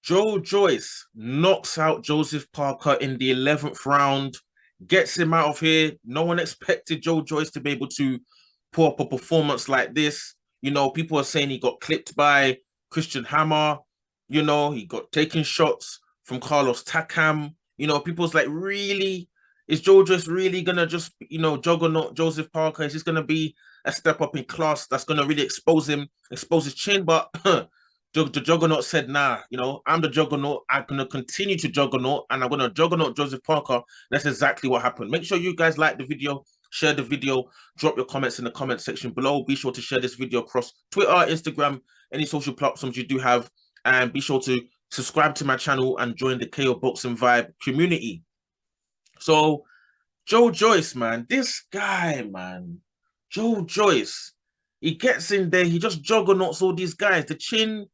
Joe Joyce knocks out Joseph Parker in the 11th round, gets him out of here. No one expected Joe Joyce to be able to put up a performance like this. People are saying he got clipped by Christian Hammer. He got taken shots from Carlos Takam. People's like, really? Is Joe Joyce really going to just, juggernaut Joseph Parker? Is this going to be a step up in class that's going to really expose him, expose his chin? But the juggernaut said, nah, I'm the juggernaut. I'm going to continue to juggernaut and I'm going to juggernaut Joseph Parker. That's exactly what happened. Make sure you guys like the video, share the video, drop your comments in the comment section below. Be sure to share this video across Twitter, Instagram, any social platforms you do have. And be sure to subscribe to my channel and join the KO Boxing Vibe community. So, Joe Joyce, man, this guy, man, Joe Joyce, he gets in there, he just juggernauts all these guys. The chin,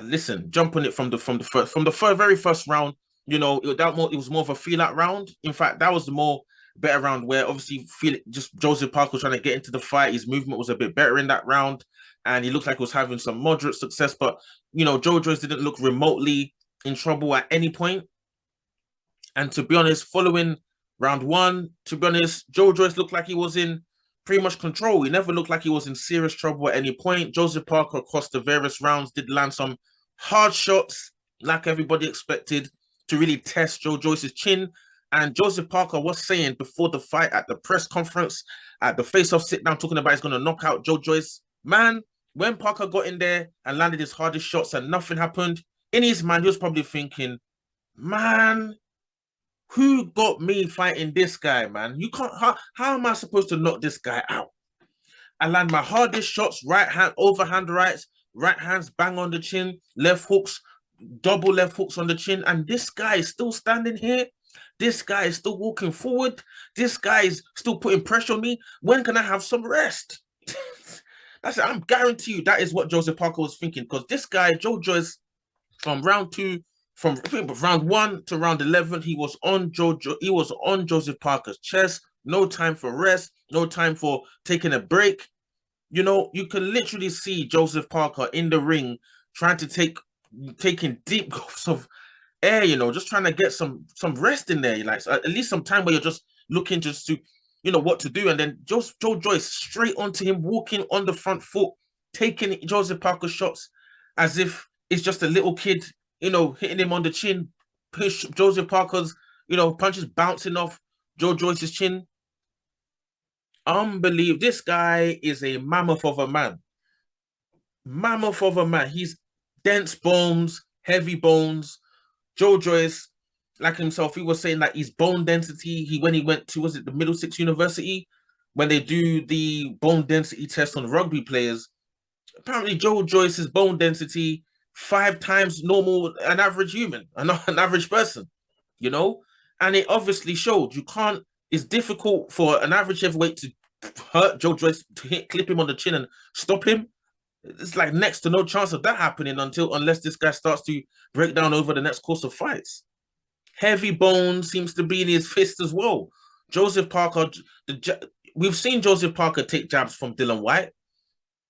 listen, jump on it from the very first round. It was more of a feel out round. In fact, that was the more better round where obviously just Joseph Parker was trying to get into the fight. His movement was a bit better in that round, and he looked like he was having some moderate success. But Joe Joyce didn't look remotely in trouble at any point. And to be honest, following round one, to be honest, Joe Joyce looked like he was in pretty much control. He never looked like he was in serious trouble at any point. Joseph Parker, across the various rounds, did land some hard shots, like everybody expected, to really test Joe Joyce's chin. And Joseph Parker was saying before the fight at the press conference, at the face-off sit-down, talking about he's going to knock out Joe Joyce. Man, when Parker got in there and landed his hardest shots and nothing happened, in his mind, he was probably thinking, man, who got me fighting this guy, man? You can't. How am I supposed to knock this guy out? I land my hardest shots, right hand, overhand rights, right hands bang on the chin, left hooks, double left hooks on the chin, and this guy is still standing here. This guy is still walking forward. This guy is still putting pressure on me. When can I have some rest? That's it. I'm guarantee you that is what Joseph Parker was thinking, because this guy, Joe Joyce, from round two, from round 1 to round 11, he was on Joseph Parker's chest. No time for rest, no time for taking a break. You can literally see Joseph Parker in the ring trying to taking deep gulps of air, just trying to get some rest in there, like at least some time where you're just looking just to what to do. And then Joe Joyce straight onto him, walking on the front foot, taking Joseph Parker shots as if it's just a little kid, hitting him on the chin. Push Joseph Parker's, punches bouncing off Joe Joyce's chin. Unbelievable. This guy is a mammoth of a man. Mammoth of a man. He's dense bones, heavy bones. Joe Joyce, like himself, he was saying that his bone density, when he went to, was it the Middlesex University, when they do the bone density test on rugby players, apparently Joe Joyce's bone density 5 times normal, an average human, an average person, and it obviously showed. It's difficult for an average heavyweight to hurt Joe Joyce, to clip him on the chin and stop him. It's like next to no chance of that happening unless this guy starts to break down over the next course of fights. Heavy bone seems to be in his fist as well. Joseph Parker, we've seen Joseph Parker take jabs from Dylan White.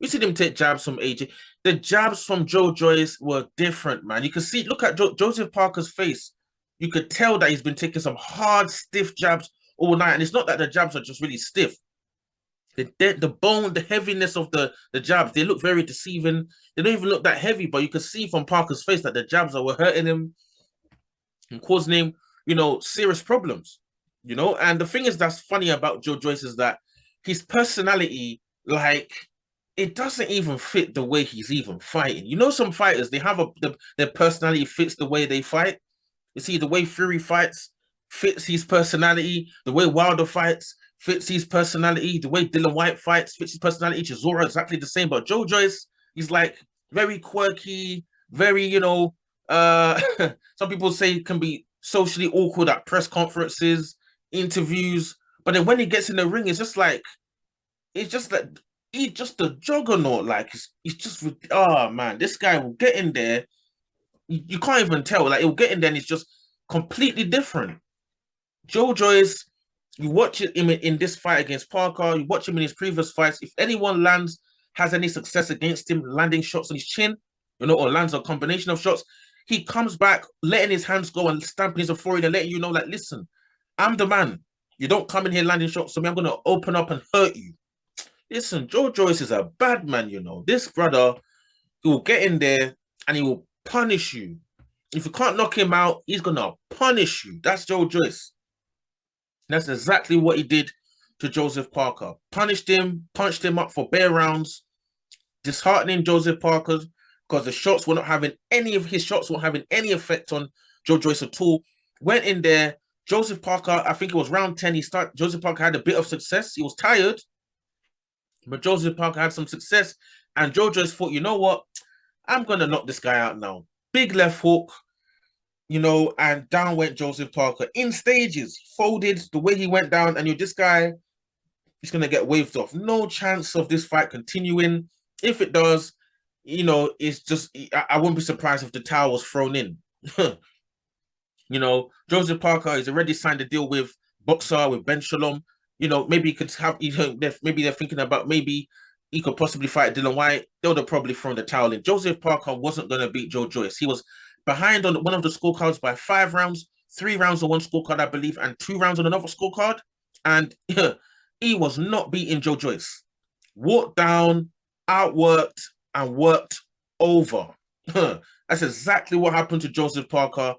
We see him take jabs from AJ. The jabs from Joe Joyce were different, man. You can see, look at Joseph Parker's face. You could tell that he's been taking some hard, stiff jabs all night. And it's not that the jabs are just really stiff. The bone, the heaviness of the jabs, they look very deceiving. They don't even look that heavy, but you can see from Parker's face that the jabs were hurting him and causing him, serious problems, And the thing is that's funny about Joe Joyce is that his personality, like, it doesn't even fit the way he's even fighting. Some fighters, they have their personality fits the way they fight. You see, the way Fury fights fits his personality. The way Wilder fights fits his personality. The way Dylan White fights fits his personality. Chisora, exactly the same. But Joe Joyce, he's like very quirky, very, some people say can be socially awkward at press conferences, interviews. But then when he gets in the ring, it's just like he's just a juggernaut. Like he's just, oh man, this guy will get in there. You can't even tell. Like he'll get in there and it's just completely different. Joe Joyce, you watch him in this fight against Parker, you watch him in his previous fights. If anyone has any success against him, landing shots on his chin, or lands a combination of shots, He comes back, letting his hands go and stamping his forehead and letting you know, like, listen, I'm the man. You don't come in here landing shots, so I'm gonna open up and hurt you. Listen, Joe Joyce is a bad man, you know. This brother, he will get in there and he will punish you. If you can't knock him out, he's gonna punish you. That's Joe Joyce. That's exactly what he did to Joseph Parker. Punished him, punched him up for bare rounds, disheartening Joseph Parker because the shots were not having any of his shots weren't having any effect on Joe Joyce at all. Went in there. Joseph Parker, I think it was round 10. Joseph Parker had a bit of success. He was tired, but Joseph Parker had some success. And Joe Joyce thought, you know what? I'm gonna knock this guy out now. Big left hook, you know, and down went Joseph Parker in stages, folded the way he went down, and this guy, he's gonna get waved off. No chance of this fight continuing. If it does, you know, it's just I wouldn't be surprised if the towel was thrown in. You know, Joseph Parker has already signed a deal with Boxer, with Ben Shalom. You know, maybe he could have, you know, maybe they're thinking about maybe he could possibly fight Dylan White. They would have probably thrown the towel in. Joseph Parker wasn't going to beat Joe Joyce. He was behind on one of the scorecards by 5 rounds, 3 rounds on one scorecard, I believe, and 2 rounds on another scorecard. And he was not beating Joe Joyce. Walked down, outworked, and worked over. That's exactly what happened to Joseph Parker,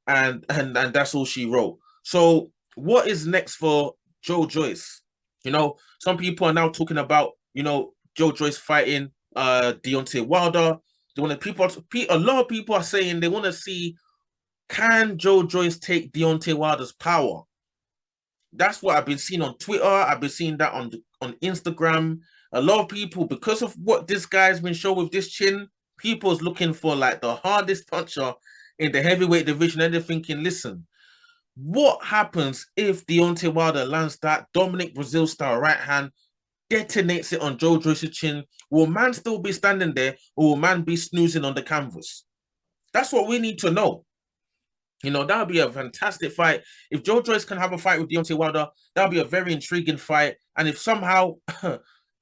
and that's all she wrote. So what is next for Joe Joyce? You know, some people are now talking about, you know, Joe Joyce fighting Deontay Wilder. A lot of people are saying they want to see, can Joe Joyce take Deontay Wilder's power? That's what I've been seeing on Twitter. I've been seeing that on Instagram. A lot of people, because of what this guy's been shown with this chin, people's looking for like the hardest puncher in the heavyweight division, and they're thinking, listen, what happens if Deontay Wilder lands that Dominic Brazil style right hand, detonates it on Joe Joyce's chin? Will man still be standing there, or will man be snoozing on the canvas? That's what we need to know. You know, that would be a fantastic fight. If Joe Joyce can have a fight with Deontay Wilder, that would be a very intriguing fight. And if somehow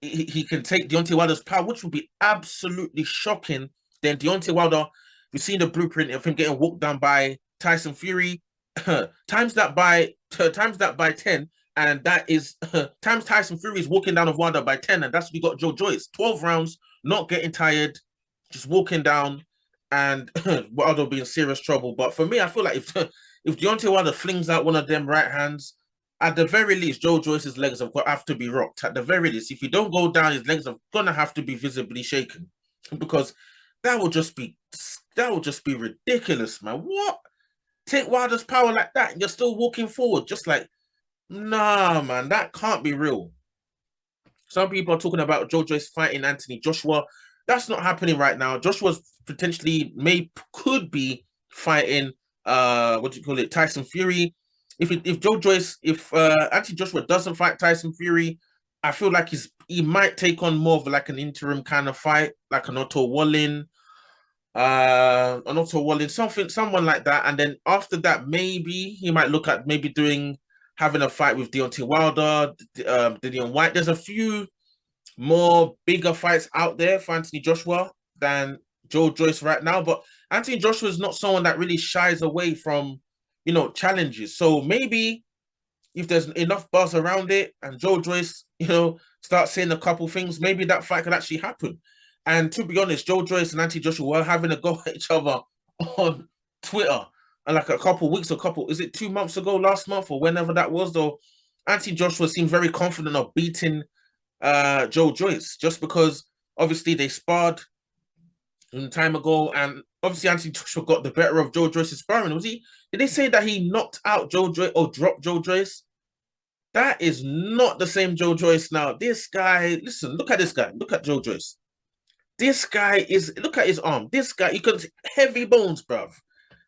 he can take Deontay Wilder's power, which would be absolutely shocking, then Deontay Wilder, we've seen the blueprint of him getting walked down by Tyson Fury. times that by 10, and that is times Tyson Fury is walking down of Wilder by 10, and that's what we got Joe Joyce. 12 rounds, not getting tired, just walking down, and Wilder be in serious trouble. But for me, I feel like if Deontay Wilder flings out one of them right hands, at the very least, Joe Joyce's legs have to be rocked. At the very least, if he don't go down, his legs are gonna have to be visibly shaken, because that would just be ridiculous, man. What? Take Wilder's power like that, and you're still walking forward, just like, nah, man, that can't be real. Some people are talking about Joe Joyce fighting Anthony Joshua. That's not happening right now. Joshua's potentially could be fighting Tyson Fury. If Anthony Joshua doesn't fight Tyson Fury, I feel like he might take on more of like an interim kind of fight, like an Otto Wallin, someone like that. And then after that, maybe he might look at having a fight with Deontay Wilder, Dillian White. There's a few more bigger fights out there for Anthony Joshua than Joe Joyce right now, but Anthony Joshua is not someone that really shies away from, you know, challenges. So maybe if there's enough buzz around it and Joe Joyce, you know, starts saying a couple things, maybe that fight could actually happen. And to be honest, Joe Joyce and Anthony Joshua were having a go at each other on Twitter, and like a couple weeks, is it 2 months ago, last month, or whenever that was, though? Anthony Joshua seemed very confident of beating Joe Joyce, just because obviously they sparred some time ago, and obviously Anthony Joshua got the better of Joe Joyce's sparring. Did they say that he knocked out Joe Joyce or dropped Joe Joyce? That is not the same Joe Joyce now. This guy, listen, look at this guy. Look at Joe Joyce. This guy look at his arm. This guy, you can heavy bones, bruv.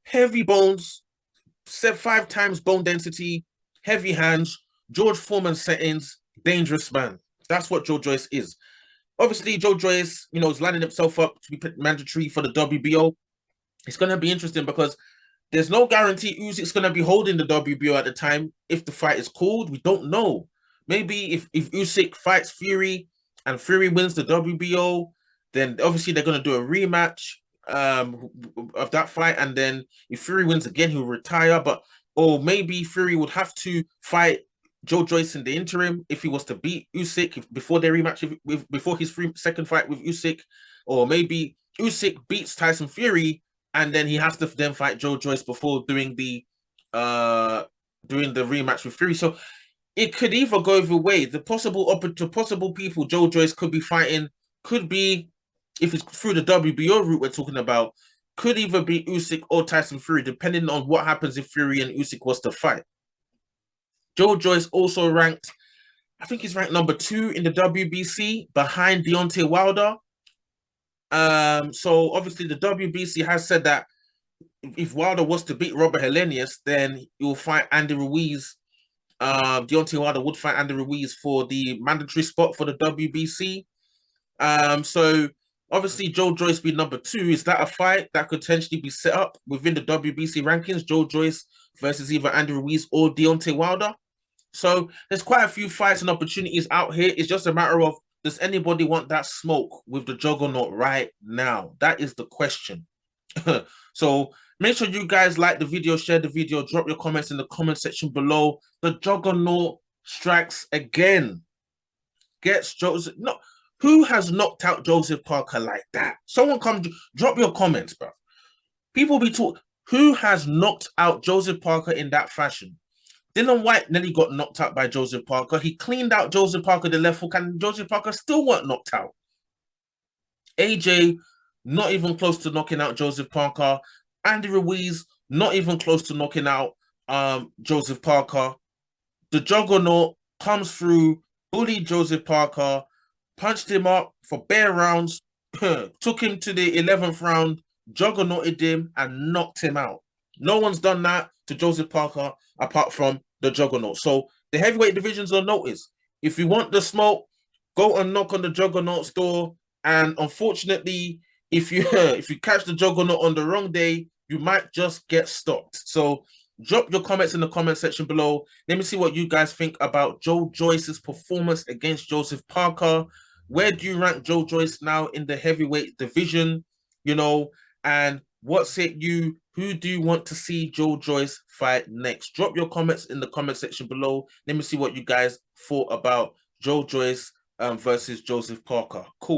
Heavy bones, 5 times bone density, heavy hands, George Foreman settings, dangerous man. That's what Joe Joyce is. Obviously, Joe Joyce, you know, is lining himself up to be mandatory for the WBO. It's going to be interesting because there's no guarantee Usyk's going to be holding the WBO at the time. If the fight is called, we don't know. Maybe if Usyk fights Fury and Fury wins the WBO, then obviously they're going to do a rematch. of that fight, and then if Fury wins again, he'll retire. But or maybe Fury would have to fight Joe Joyce in the interim if he was to beat Usyk before their rematch before his second fight with Usyk, or maybe Usyk beats Tyson Fury and then he has to then fight Joe Joyce before doing the rematch with Fury. So it could either go either way. The possible people Joe Joyce could be fighting could be, if it's through the WBO route we're talking about, could either be Usyk or Tyson Fury, depending on what happens if Fury and Usyk was to fight. Joe Joyce also ranked, I think he's ranked number 2 in the WBC behind Deontay Wilder. So obviously the WBC has said that if Wilder was to beat Robert Helenius, then he will fight Andy Ruiz. Deontay Wilder would fight Andy Ruiz for the mandatory spot for the WBC. So obviously Joe Joyce being number 2, is that a fight that could potentially be set up within the WBC rankings? Joe Joyce versus either Andy Ruiz or Deontay Wilder. So there's quite a few fights and opportunities out here. It's just a matter of, does anybody want that smoke with the Juggernaut right now? That is the question. So make sure you guys like the video, share the video, drop your comments in the comment section below. The Juggernaut strikes again. Gets Joseph. No, who has knocked out Joseph Parker like that? Someone come drop your comments, bro. People be talking. Who has knocked out Joseph Parker in that fashion? Dylan White nearly got knocked out by Joseph Parker. He cleaned out Joseph Parker the left hook, and Joseph Parker still weren't knocked out. AJ not even close to knocking out Joseph Parker. Andy Ruiz not even close to knocking out Joseph Parker. The Juggernaut comes through, bullied Joseph Parker, punched him up for bare rounds, took him to the 11th round, juggernauted him, and knocked him out. No one's done that to Joseph Parker apart from the Juggernaut. So the heavyweight divisions on notice. If you want the smoke, go and knock on the Juggernaut's door. And unfortunately, if you catch the Juggernaut on the wrong day, you might just get stopped. So drop your comments in the comment section below. Let me see what you guys think about Joe Joyce's performance against Joseph Parker. Where do you rank Joe Joyce now in the heavyweight division? You know, and what's it you? Who do you want to see Joe Joyce fight next? Drop your comments in the comment section below. Let me see what you guys thought about Joe Joyce versus Joseph Parker. Cool.